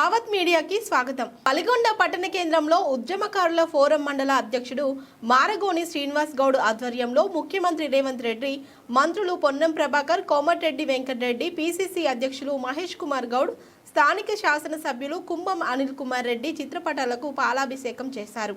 భావత్ మీడియాకి స్వాగతం. పలిగొండ పట్టణ కేంద్రంలో ఉద్యమకారుల ఫోరం మండల అధ్యక్షుడు మారగోని శ్రీనివాస్ గౌడ్ ఆధ్వర్యంలో ముఖ్యమంత్రి రేవంత్ రెడ్డి, మంత్రులు పొన్నం ప్రభాకర్, కోమటిరెడ్డి వెంకటరెడ్డి, పిసిసి అధ్యక్షులు మహేష్ కుమార్ గౌడ్, స్థానిక శాసనసభ్యులు కుంభం అనిల్ కుమార్ రెడ్డి చిత్రపటాలకు పాలాభిషేకం చేశారు.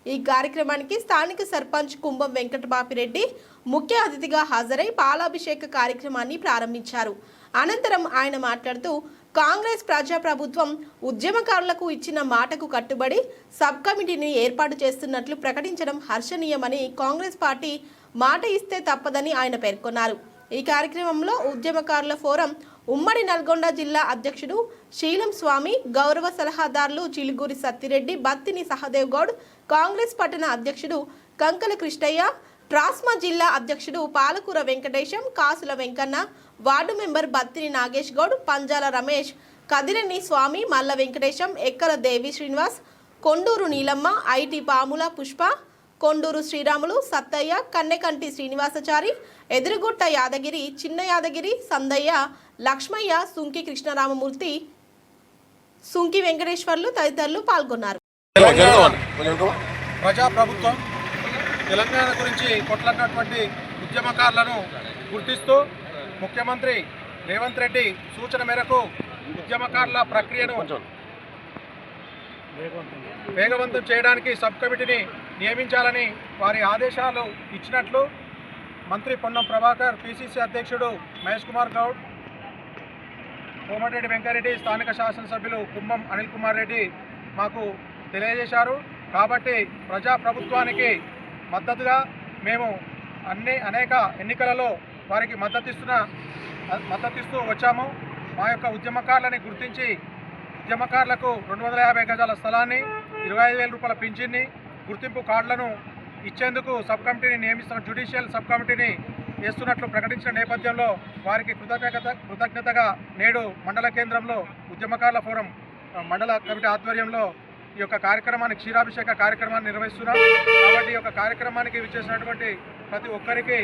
ఈ కార్యక్రమానికి స్థానిక సర్పంచ్ కుంభం వెంకటబాపిరెడ్డి ముఖ్య అతిథిగా హాజరై పాలాభిషేక కార్యక్రమాన్ని ప్రారంభించారు. అనంతరం ఆయన మాట్లాడుతూ కాంగ్రెస్ ప్రజాప్రభుత్వం ఉద్యమకారులకు ఇచ్చిన మాటకు కట్టుబడి సబ్ కమిటీని ఏర్పాటు చేస్తున్నట్లు ప్రకటించడం హర్షణీయమని, కాంగ్రెస్ పార్టీ మాట ఇస్తే తప్పదని ఆయన పేర్కొన్నారు. ఈ కార్యక్రమంలో ఉద్యమకారుల ఫోరం ఉమ్మడి నల్గొండ జిల్లా అధ్యక్షుడు శీలం స్వామి, గౌరవ సలహాదారులు చిలుగూరి సత్తిరెడ్డి, బత్తిని సహదేవ్ గౌడ్, కాంగ్రెస్ పట్టణ అధ్యక్షుడు కంకల కృష్ణయ్య, ట్రాస్మా జిల్లా అధ్యక్షుడు పాలకూర వెంకటేశం, కాసుల వెంకన్న, వార్డు మెంబర్ బత్తిని నాగేష్ గౌడ్, పంజాల రమేష్, కదిరెన్ని స్వామి, మల్ల వెంకటేశం, ఎక్కల దేవి శ్రీనివాస్, కొండూరు నీలమ్మ, ఐటి పాముల పుష్ప, కొండూరు శ్రీరాములు, సత్తయ్య, కన్నెకంటి శ్రీనివాసచారి, ఎదురుగుట్ట యాదగిరి, చిన్న యాదగిరి, సందయ్య, లక్ష్మయ్య, సుంకి కృష్ణరామమూర్తి, సుంకి వెంకటేశ్వర్లు తదితరులు పాల్గొన్నారు. ప్రజాప్రభుత్వం తెలంగాణ గురించి కొట్లాడినటువంటి ఉద్యమకారులను గుర్తిస్తూ ముఖ్యమంత్రి రేవంత్ రెడ్డి సూచన మేరకు ఉద్యమకారుల ప్రక్రియను వేగవంతం చేయడానికి సబ్ కమిటీని నియమించాలని వారి ఆదేశాలు ఇచ్చినట్లు మంత్రి పొన్నం ప్రభాకర్, పిసిసి అధ్యక్షుడు మహేష్ కుమార్ గౌడ్, కోమటిరెడ్డి వెంకటరెడ్డి, స్థానిక శాసనసభ్యులు కుంభం అనిల్ కుమార్ రెడ్డి మాకు తెలియజేశారు. కాబట్టి ప్రజాప్రభుత్వానికి మద్దతుగా మేము అనేక ఎన్నికలలో వారికి మద్దతిస్తూ వచ్చాము. మా యొక్క ఉద్యమకారులని గుర్తించి ఉద్యమకారులకు 250 గజాల స్థలాన్ని, 25,000 రూపాయల పింఛన్ని, గుర్తింపు కార్డులను ఇచ్చేందుకు సబ్ కమిటీని నియమిస్తున్న జ్యుడిషియల్ సబ్ కమిటీని వేస్తున్నట్లు ప్రకటించిన నేపథ్యంలో వారికి కృతజ్ఞతగా నేడు మండల కేంద్రంలో ఉద్యమకారుల ఫోరం మండల కమిటీ ఆధ్వర్యంలో ఈ యొక్క కార్యక్రమాన్ని, క్షీరాభిషేక కార్యక్రమాన్ని నిర్వహిస్తున్నాం. కాబట్టి ఈ యొక్క కార్యక్రమానికి విచ్చేసినటువంటి ప్రతి ఒక్కరికి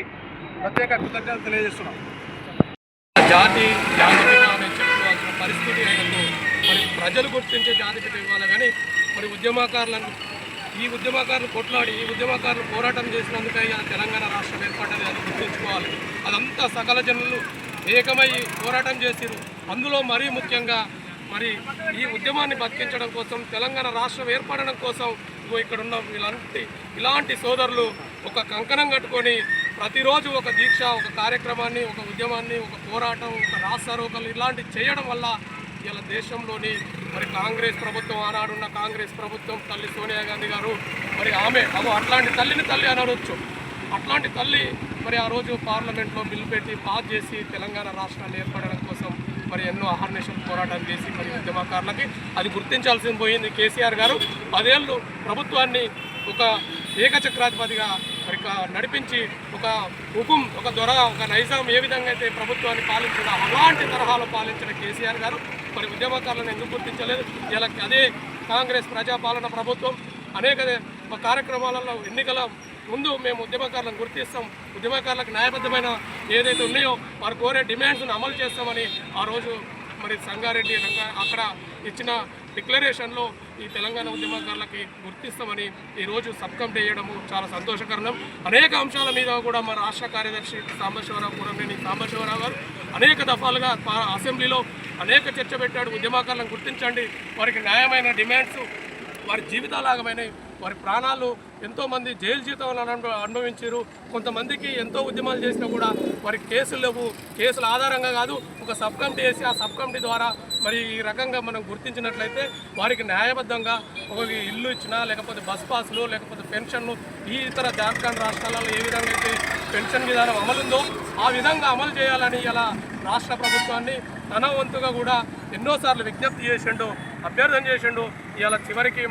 ప్రత్యేక కృతజ్ఞతలు తెలియజేస్తున్నాం. జాతి అని చెప్పుకోవాల్సిన పరిస్థితి అయినప్పుడు మరి ప్రజలు గుర్తించే జాతిపిత ఇవ్వాలి. కానీ మరి ఈ ఉద్యమకారులు కొట్లాడి, ఈ ఉద్యమకారులు పోరాటం చేసినందుకే తెలంగాణ రాష్ట్రం ఏర్పడ్డది అని గుర్తుంచుకోవాలి. అదంతా సకల జనులు ఏకమై పోరాటం చేసిరు. అందులో మరీ ముఖ్యంగా మరి ఈ ఉద్యమాన్ని బతికించడం కోసం, తెలంగాణ రాష్ట్రం ఏర్పడడం కోసం ఇక్కడున్న ఇలాంటి సోదరులు ఒక కంకణం కట్టుకొని ప్రతిరోజు ఒక దీక్ష, ఒక కార్యక్రమాన్ని, ఒక ఉద్యమాన్ని, ఒక పోరాటం, ఒక రాస్తారోకలు ఇలాంటివి చేయడం వల్ల ఇలా దేశంలోని మరి కాంగ్రెస్ ప్రభుత్వం, ఆనాడున్న కాంగ్రెస్ ప్రభుత్వం, తల్లి సోనియా గాంధీ గారు, మరి ఆమె అట్లాంటి తల్లి అనవచ్చు. అట్లాంటి తల్లి మరి ఆ రోజు పార్లమెంట్లో బిల్లు పెట్టి పాస్ చేసి తెలంగాణ రాష్ట్రాన్ని ఏర్పడడం కోసం మరి ఎన్నో అహర్నిశలు పోరాటం చేసి మరి ఉద్యమకారులకి అది గుర్తించాల్సి పోయింది. కేసీఆర్ గారు 10 ఏళ్ళు ప్రభుత్వాన్ని ఒక ఏకచక్రాధిపతిగా మరి నడిపించి ఒక దొర, ఒక నైజాం ఏ విధంగా అయితే ప్రభుత్వాన్ని పాలించిన అలాంటి తరహాలో పాలించిన కేసీఆర్ గారు మరి ఉద్యమకారులను ఎందుకు గుర్తించలేదు? ఇలా అదే కాంగ్రెస్ ప్రజాపాలన ప్రభుత్వం అనేక కార్యక్రమాలలో ఎన్నికల ముందు మేము ఉద్యమకారులను గుర్తిస్తాం, ఉద్యమకారులకు న్యాయబద్ధమైన ఏదైతే ఉన్నాయో వారు కోరే డిమాండ్స్ను అమలు చేస్తామని ఆ రోజు మరి సంగారెడ్డి అక్కడ ఇచ్చిన డిక్లరేషన్లో ఈ తెలంగాణ ఉద్యమకారులకి గుర్తిస్తామని ఈరోజు సబ్ కమిటీ వేయడము చాలా సంతోషకరం. అనేక అంశాల మీద కూడా మా రాష్ట్ర కార్యదర్శి కూరమేని సాంబశివరావు గారు అనేక దఫాలుగా అసెంబ్లీలో అనేక చర్చ పెట్టాడు. ఉద్యమకారులను గుర్తించండి, వారికి న్యాయమైన డిమాండ్స్, వారి జీవితాలాగమైనవి, వారి ప్రాణాలు, ఎంతోమంది జైలు జీవితాలను అనుభవించారు. కొంతమందికి ఎంతో ఉద్యమాలు చేసినా కూడా వారికి కేసులు లేవు. కేసుల ఆధారంగా కాదు, ఒక సబ్ కమిటీ వేసి ఆ సబ్ కమిటీ ద్వారా మరి ఈ రకంగా మనం గుర్తించినట్లయితే వారికి న్యాయబద్ధంగా ఒక ఇల్లు ఇచ్చినా, లేకపోతే బస్ పాసులు, లేకపోతే పెన్షన్లు, ఈ ఇతర జార్ఖండ్ రాష్ట్రాలలో ఏ విధంగా అయితే పెన్షన్ విధానం అమలుందో ఆ విధంగా అమలు చేయాలని ఇలా రాష్ట్ర ప్రభుత్వాన్ని తన వంతుగా కూడా ఎన్నోసార్లు విజ్ఞప్తి చేసిండు, అభ్యర్థన చేసిండు. ఇలా చివరికి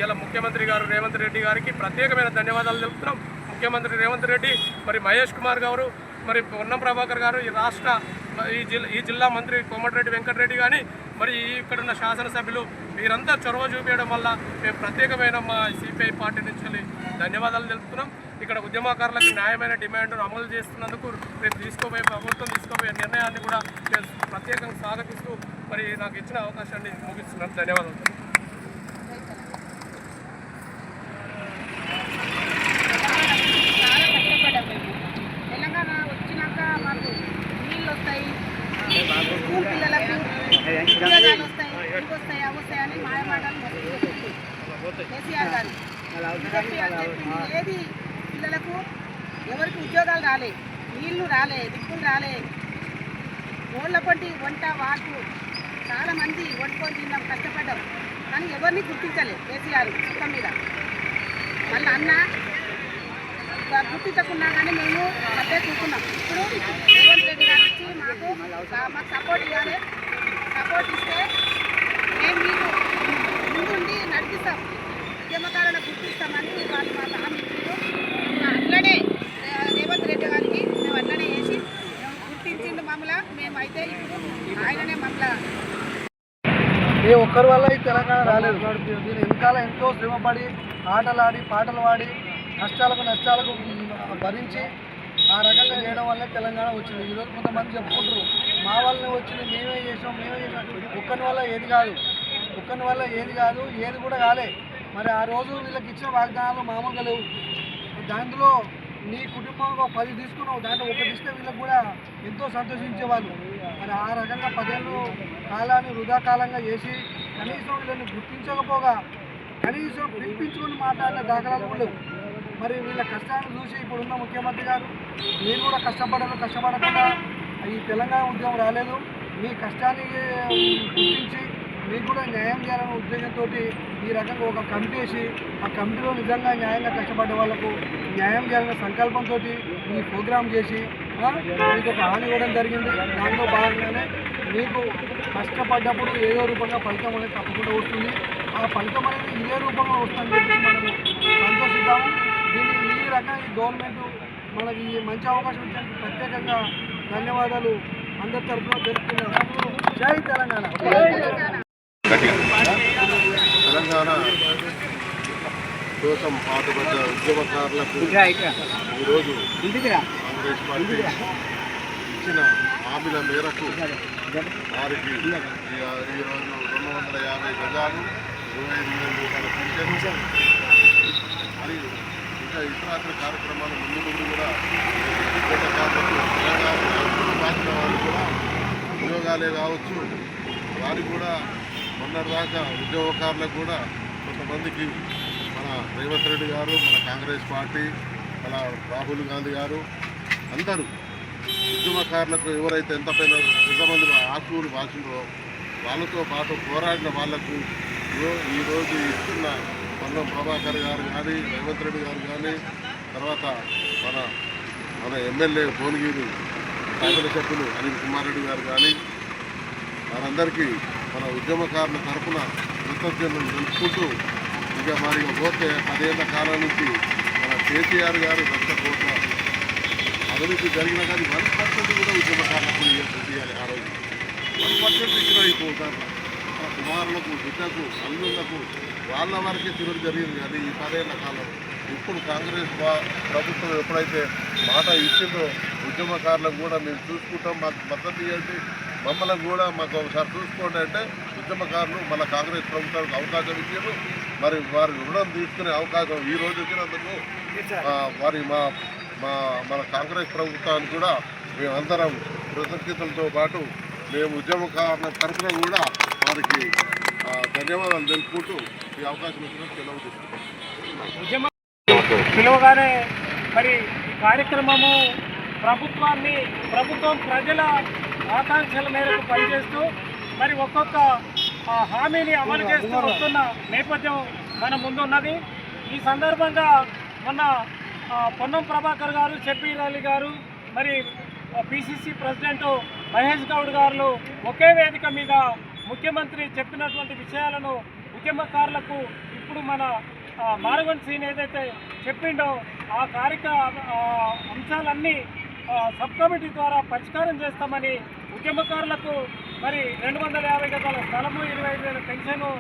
ఇలా ముఖ్యమంత్రి గారు రేవంత్ రెడ్డి గారికి ప్రత్యేకమైన ధన్యవాదాలు తెలుపుతున్నాం. ముఖ్యమంత్రి రేవంత్ రెడ్డి, మరి మహేష్ కుమార్ గారు, మరి పొన్నం ప్రభాకర్ గారు, ఈ జిల్లా మంత్రి కోమటిరెడ్డి వెంకటరెడ్డి కానీ, మరి ఇక్కడున్న శాసనసభ్యులు వీరంతా చొరవ చూపించడం వల్ల మేము ప్రత్యేకమైన మా సిపిఐ పార్టీ నుంచి ధన్యవాదాలు తెలుపుతున్నాం. ఇక్కడ ఉద్యమకారులకు న్యాయమైన డిమాండ్ను అమలు చేస్తున్నందుకు రేపు ప్రభుత్వం తీసుకోబోయే నిర్ణయాన్ని కూడా ప్రత్యేకంగా స్వాగతిస్తూ మరి నాకు ఇచ్చిన అవకాశాన్ని ముగిస్తున్నాను. ధన్యవాదాలు. తెలంగాణ వచ్చినాక మాకు నీళ్ళు వస్తాయి, స్కూల్ పిల్లలకు ఉద్యోగాలు వస్తాయి, ఇవి వస్తాయి, అవి వస్తాయని మాయమాటలు కేసీఆర్ గారు ఏది పిల్లలకు ఎవరికి ఉద్యోగాలు రాలే, నీళ్లు రాలే, దిక్కులు రాలే, ఓళ్ళ పొంటి వంట వాకు చాలామంది వండుకొని తిన్నాం, కష్టపడ్డాం, కానీ ఎవరిని గుర్తించలే కేసీఆర్ సుఖం మీద. మళ్ళీ అన్న గుర్తించకున్నా కానీ మేము అదే చూస్తున్నాం. ఇప్పుడు రేవంత్ రెడ్డి గారు వచ్చి మాకు సపోర్ట్ ఇవ్వాలి, సపోర్ట్ ఇస్తే మేము మీకు ముందుండి నడిపిస్తాం, ఉద్యమకారులను గుర్తిస్తామని వాళ్ళు మాకు హామీ ఇచ్చారు. అట్లనే రేవంత్ రెడ్డి గారికి మేము అట్లనే వేసి గుర్తించిండు మమ్మల్ని. మేమైతే ఇప్పుడు ఆయననే మమ్మల్ని ఏ ఒక్కరి వల్ల ఈ తెలంగాణ రాలేదు. దీని వెనకాల ఎంతో శ్రమపడి ఆటలాడి పాటలు పాడి నష్టాలకు భరించి ఆ రకంగా చేయడం వల్లే తెలంగాణ వచ్చింది. ఈరోజు కొంతమంది చెప్పుకుంటారు మా వల్లనే వచ్చింది, మేమే చేసాం. ఒక్కని వల్ల ఏది కాదు, ఏది కూడా కాలే. మరి ఆ రోజు వీళ్ళకి ఇచ్చిన వాగ్దానాలు మామూలుగా లేవు. దాంట్లో నీ కుటుంబంలో 10 తీసుకున్నావు, దాంట్లో ఒకటి ఇస్తే వీళ్ళకి కూడా ఎంతో సంతోషించేవాళ్ళు. మరి ఆ రకంగా 10 ఏళ్ళు కాలాన్ని వృధా కాలంగా చేసి కనీసం వీళ్ళని గుర్తించకపోగా కనీసం పిలిపించుకొని మాట్లాడిన దాఖలాలు కూడా లేవు. మరి వీళ్ళ కష్టాన్ని చూసి ఇప్పుడున్న ముఖ్యమంత్రి గారు మీరు కూడా కష్టపడకుండా ఈ తెలంగాణ ఉద్యమం రాలేదు, మీ కష్టాన్ని గుర్తించి మీకు కూడా న్యాయం చేయాలనే ఉద్దేశంతో ఈ రకంగా ఒక కమిటీ వేసి ఆ కమిటీలో నిజంగా న్యాయంగా కష్టపడ్డ వాళ్ళకు న్యాయం చేయాలనే సంకల్పంతో ఈ ప్రోగ్రాం చేసి మీకు ఒక హామీ ఇవ్వడం జరిగింది. దాంట్లో భాగంగానే మీకు కష్టపడ్డప్పుడు ఏదో రూపంగా ఫలితం అనేది తప్పకుండా వస్తుంది. ఆ ఫలితం అనేది ఇదే రూపంలో వస్తుందని చెప్పి మనము సంతోషిద్దాము. దీన్ని ఈ రకంగా ఈ గవర్నమెంట్ మనకి ఈ మంచి అవకాశం ఇచ్చేందుకు ప్రత్యేకంగా ధన్యవాదాలు అందరి తరఫున తెలుపుతున్నాను. జై తెలంగాణ. తెలంగాణ కోసం పాటుపడ్డ ఉద్యమకారులకు ఈరోజు కాంగ్రెస్ పార్టీ ఇచ్చిన హామీల మేరకు వారికి ఈరోజు 250 గజాలు 25,000 రూపాయల పింఛను మరియు ఇంకా ఇతరాత్ర కార్యక్రమాలు ముందు కూడా ఉద్యోగకారులకు తెలంగాణ బాధిన వాళ్ళు కూడా ఉద్యోగాలే కావచ్చు, వారికి కూడా మొన్నటిదాకా ఉద్యోగకారులకు కూడా కొంతమందికి మన రేవంత్ రెడ్డి గారు, మన కాంగ్రెస్ పార్టీ, మన రాహుల్ గాంధీ గారు అందరూ ఉద్యమకారులకు ఎవరైతే ఎంతమంది ఆకులు వాసిందో వాళ్ళతో పాటు పోరాడిన వాళ్లకు ఈరోజు ఇస్తున్న పొన్నం ప్రభాకర్ గారు కానీ, రేవంత్ రెడ్డి గారు కానీ, తర్వాత మన ఎమ్మెల్యే భువనగిరి శాసనసభ్యులు అనిల్ కుమార్ రెడ్డి గారు కానీ వారందరికీ మన ఉద్యమకారుల తరఫున కృతజ్ఞతలు తెలుపుకుంటూ ఇక మరి పోతే 10 ఏళ్ల కాలం నుంచి మన కేసీఆర్ గారు 1,00,000 కోట్ల అవినీతి జరిగిన కానీ 1% కూడా ఉద్యమకారులకు ఇవ్వాలి. ఆ రోజు 1% ఇచ్చిన ఈ కోటార్ల కుమారులకు, బిడ్డకు, అల్లుళ్లకు వాళ్ళ వరకే చివరి జరిగింది. కానీ ఈ 10 ఏళ్ల కాలం ఇప్పుడు కాంగ్రెస్ ప్రభుత్వం ఎప్పుడైతే మాట ఇచ్చిందో ఉద్యమకారులకు కూడా మేము చూసుకుంటాం, మాకు మద్దతు ఇవ్వండి, మమ్మల్ని కూడా మాకు ఒకసారి చూసుకోండి అంటే ఉద్యమకారులు మన కాంగ్రెస్ ప్రభుత్వానికి అవకాశం ఇచ్చారు. మరి వారి రుణం తీసుకునే అవకాశం ఈ రోజు వచ్చినందుకు వారి మన కాంగ్రెస్ ప్రభుత్వానికి కూడా మేమందరం కృతజ్ఞతలతో పాటు మేము ఉద్యమకారుల తరఫున కూడా వారికి ధన్యవాదాలు తెలుపుకుంటూ ఈ అవకాశం ఇచ్చినందుకు సెలవు తీసుకుంటాం. పిలువగానే మరి ఈ కార్యక్రమము ప్రభుత్వం ప్రజల ఆకాంక్షల మేరకు పనిచేస్తూ మరి ఒక్కొక్క హామీని అమలు చేస్తూ వస్తున్న నేపథ్యం మన ముందున్నది. ఈ సందర్భంగా మొన్న పొన్నం ప్రభాకర్ గారు, షబ్బీర్ అలీ గారు, మరి పిసిసి ప్రెసిడెంట్ మహేష్ గౌడ్ గారు ఒకే వేదిక మీద ముఖ్యమంత్రి చెప్పినటువంటి విషయాలను ఉద్యమకారులకు ఇప్పుడు మన మారగొండ సీన్ ఏదైతే చెప్పిండో ఆ అంశాలన్నీ సబ్ కమిటీ ద్వారా పరిష్కారం చేస్తామని, ఉద్యమకారులకు మరి 250 గజాల స్థలము, 25,000 పెన్షను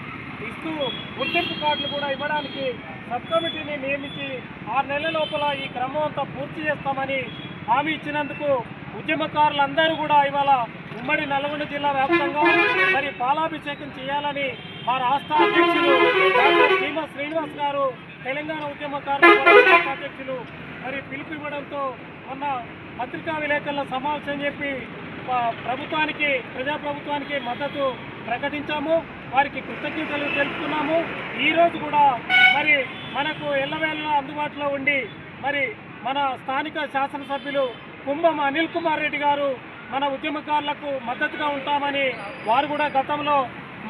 ఇస్తూ గుర్తింపు కార్డులు కూడా ఇవ్వడానికి సబ్ కమిటీని నియమించి 6 నెలల లోపల ఈ క్రమం అంతా పూర్తి చేస్తామని హామీ ఇచ్చినందుకు ఉద్యమకారులందరూ కూడా ఇవాళ ఉమ్మడి నల్గొండ జిల్లా వ్యాప్తంగా మరి పాలాభిషేకం చేయాలని మా రాష్ట్ర అధ్యక్షులు డాక్టర్ చీమ శ్రీనివాస్ గారు, తెలంగాణ ఉద్యమకారుల అధ్యక్షులు మరి పిలుపు ఇవ్వడంతో మొన్న పత్రికా విలేకరుల సమావేశం చెప్పి ప్రభుత్వానికి, ప్రజాప్రభుత్వానికి మద్దతు ప్రకటించాము. వారికి కృతజ్ఞతలు తెలుపుతున్నాము. ఈరోజు కూడా మరి మనకు ఎల్లవేళలా అందుబాటులో ఉండి మరి మన స్థానిక శాసనసభ్యులు కుంభం అనిల్ కుమార్ రెడ్డి గారు మన ఉద్యమకారులకు మద్దతుగా ఉంటామని వారు కూడా గతంలో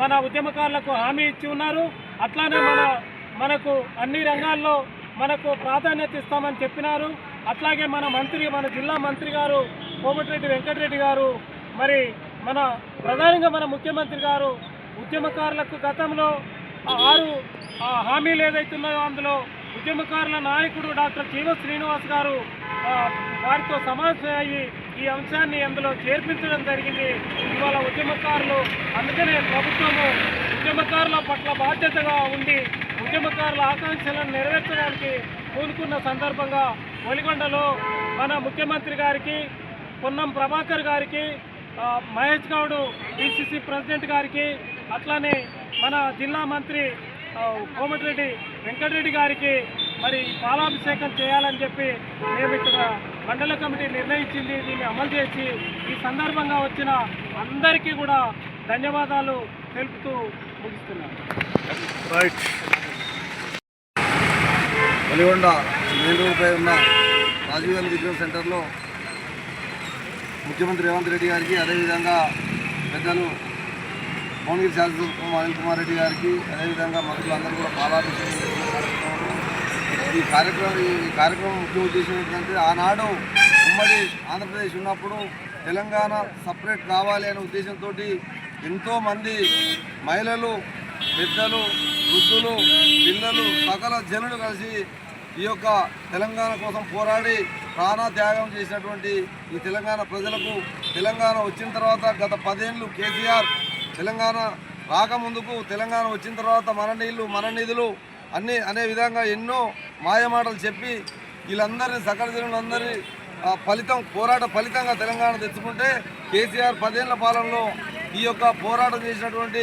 మన ఉద్యమకారులకు హామీ ఇచ్చి ఉన్నారు. అట్లానే మనకు అన్ని రంగాల్లో మనకు ప్రాధాన్యత ఇస్తామని చెప్పినారు. అట్లాగే మన జిల్లా మంత్రి గారు కోమటిరెడ్డి వెంకటరెడ్డి గారు మరి ప్రధానంగా మన ముఖ్యమంత్రి గారు ఉద్యమకారులకు గతంలో 6 హామీలు ఏదైతున్నాయో అందులో ఉద్యమకారుల నాయకుడు డాక్టర్ చీమ శ్రీనివాస్ గారు వారితో సమావేశం అయ్యి ఈ అంశాన్ని అందులో చేర్పించడం జరిగింది. ఇవాళ ఉద్యమకారులు అందుకనే ప్రభుత్వము ఉద్యమకారుల పట్ల బాధ్యతగా ఉండి ఉద్యమకారుల ఆకాంక్షలను నెరవేర్చడానికి పూనుకున్న సందర్భంగా ఒలిగొండలో మన ముఖ్యమంత్రి గారికి, పొన్నం ప్రభాకర్ గారికి, మహేష్ గౌడ్ పిసిసి ప్రెసిడెంట్ గారికి, అట్లానే మన జిల్లా మంత్రి కోమటిరెడ్డి వెంకటరెడ్డి గారికి మరి పాలాభిషేకం చేయాలని చెప్పి మేము ఇక్కడ మండల కమిటీ నిర్ణయించింది. దీన్ని అమలు చేసి ఈ సందర్భంగా వచ్చిన అందరికీ కూడా ధన్యవాదాలు తెలుపుతూ ముగిస్తున్నాను. వెలిగొండ మెయిన్ రోడ్డుపై ఉన్న రాజీవ్ గాంధీ విగ్రహం సెంటర్లో ముఖ్యమంత్రి రేవంత్ రెడ్డి గారికి, అదేవిధంగా పెద్దలు భువనగిరి శాసనసభ్యులు అనిల్ కుమార్ రెడ్డి గారికి, అదేవిధంగా మంత్రులందరూ కూడా పాలాభిషేకం చేస్తున్నారు. ఈ కార్యక్రమం ముఖ్య ఉద్దేశం ఏంటంటే ఆనాడు ఉమ్మడి ఆంధ్రప్రదేశ్ ఉన్నప్పుడు తెలంగాణ సపరేట్ కావాలి అనే ఉద్దేశంతో ఎంతోమంది మహిళలు, పెద్దలు, వృద్ధులు, పిల్లలు, సకల జనులు కలిసి ఈ యొక్క తెలంగాణ కోసం పోరాడి ప్రాణత్యాగం చేసినటువంటి ఈ తెలంగాణ ప్రజలకు తెలంగాణ వచ్చిన తర్వాత గత 10 ఏళ్ళు కేసీఆర్ తెలంగాణ రాకముందుకు తెలంగాణ వచ్చిన తర్వాత మన నీళ్ళు మన నిధులు అన్నీ అనే విధంగా ఎన్నో మాయమాటలు చెప్పి వీళ్ళందరినీ సకల జనులందరి పోరాట ఫలితంగా తెలంగాణ తెచ్చుకుంటే కేసీఆర్ 10 ఏళ్ల పాలనలో ఈ యొక్క పోరాటం చేసినటువంటి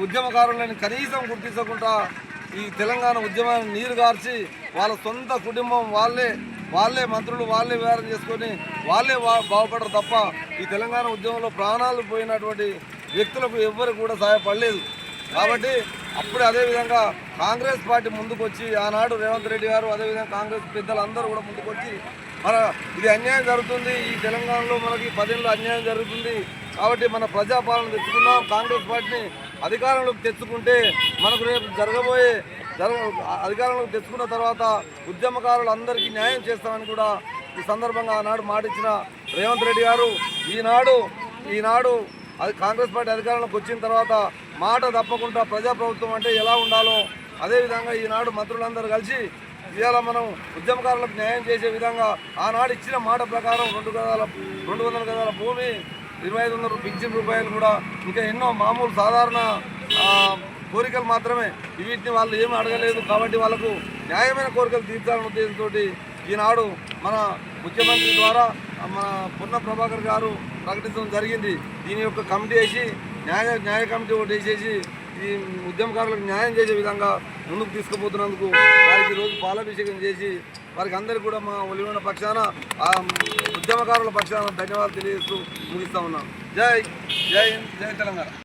ఉద్యమకారులను కనీసం గుర్తించకుండా ఈ తెలంగాణ ఉద్యమాన్ని నీరు గార్చి వాళ్ళ సొంత కుటుంబం వాళ్ళే మంత్రులు వాళ్ళే వ్యవహారం చేసుకొని వాళ్ళే బాగుపడరు తప్ప ఈ తెలంగాణ ఉద్యమంలో ప్రాణాలు పోయినటువంటి వ్యక్తులకు ఎవ్వరు కూడా సహాయపడలేదు. కాబట్టి అప్పుడే అదేవిధంగా కాంగ్రెస్ పార్టీ ముందుకు వచ్చి ఆనాడు రేవంత్ రెడ్డి గారు, అదేవిధంగా కాంగ్రెస్ పెద్దలు అందరూ కూడా ముందుకు వచ్చి ఇది అన్యాయం జరుగుతుంది, ఈ తెలంగాణలో మనకి 10 ఏళ్ళు అన్యాయం జరుగుతుంది కాబట్టి మన ప్రజాపాలన తెచ్చుకున్నాం, కాంగ్రెస్ పార్టీని అధికారంలోకి తెచ్చుకుంటే మనకు రేపు అధికారంలోకి తెచ్చుకున్న తర్వాత ఉద్యమకారులందరికీ న్యాయం చేస్తామని కూడా ఈ సందర్భంగా ఆనాడు మాటిచ్చిన రేవంత్ రెడ్డి గారు ఈనాడు అది కాంగ్రెస్ పార్టీ అధికారంలోకి వచ్చిన తర్వాత మాట తప్పకుండా ప్రజాప్రభుత్వం అంటే ఎలా ఉండాలో అదేవిధంగా ఈనాడు మంత్రులందరూ కలిసి ఇవాళ మనం ఉద్యమకారులకు న్యాయం చేసే విధంగా ఆనాడు ఇచ్చిన మాట ప్రకారం 200 గదాల భూమి, 2500 పింఛన్ రూపాయలు కూడా ఇంకా ఎన్నో మామూలు సాధారణ కోరికలు మాత్రమే, వీటిని వాళ్ళు ఏమీ అడగలేదు. కాబట్టి వాళ్ళకు న్యాయమైన కోరికలు తీర్చాలనే ఉద్దేశంతో ఈనాడు మన ముఖ్యమంత్రి ద్వారా మన పొన్నం ప్రభాకర్ గారు ప్రకటించడం జరిగింది. దీని యొక్క కమిటీ వేసి న్యాయ కమిటీ ఒకటి వేసేసి ఈ ఉద్యమకారులకు న్యాయం చేసే విధంగా ముందుకు తీసుకుపోతున్నందుకు వారికి ఈరోజు పాలాభిషేకం చేసి వారికి అందరికీ కూడా మా ఒలిగొండ పక్షాన ఉద్యమకారుల పక్షాన ధన్యవాదాలు తెలియజేస్తూ ముగిస్తా ఉన్నాం. జై హింద్, జై తెలంగాణ.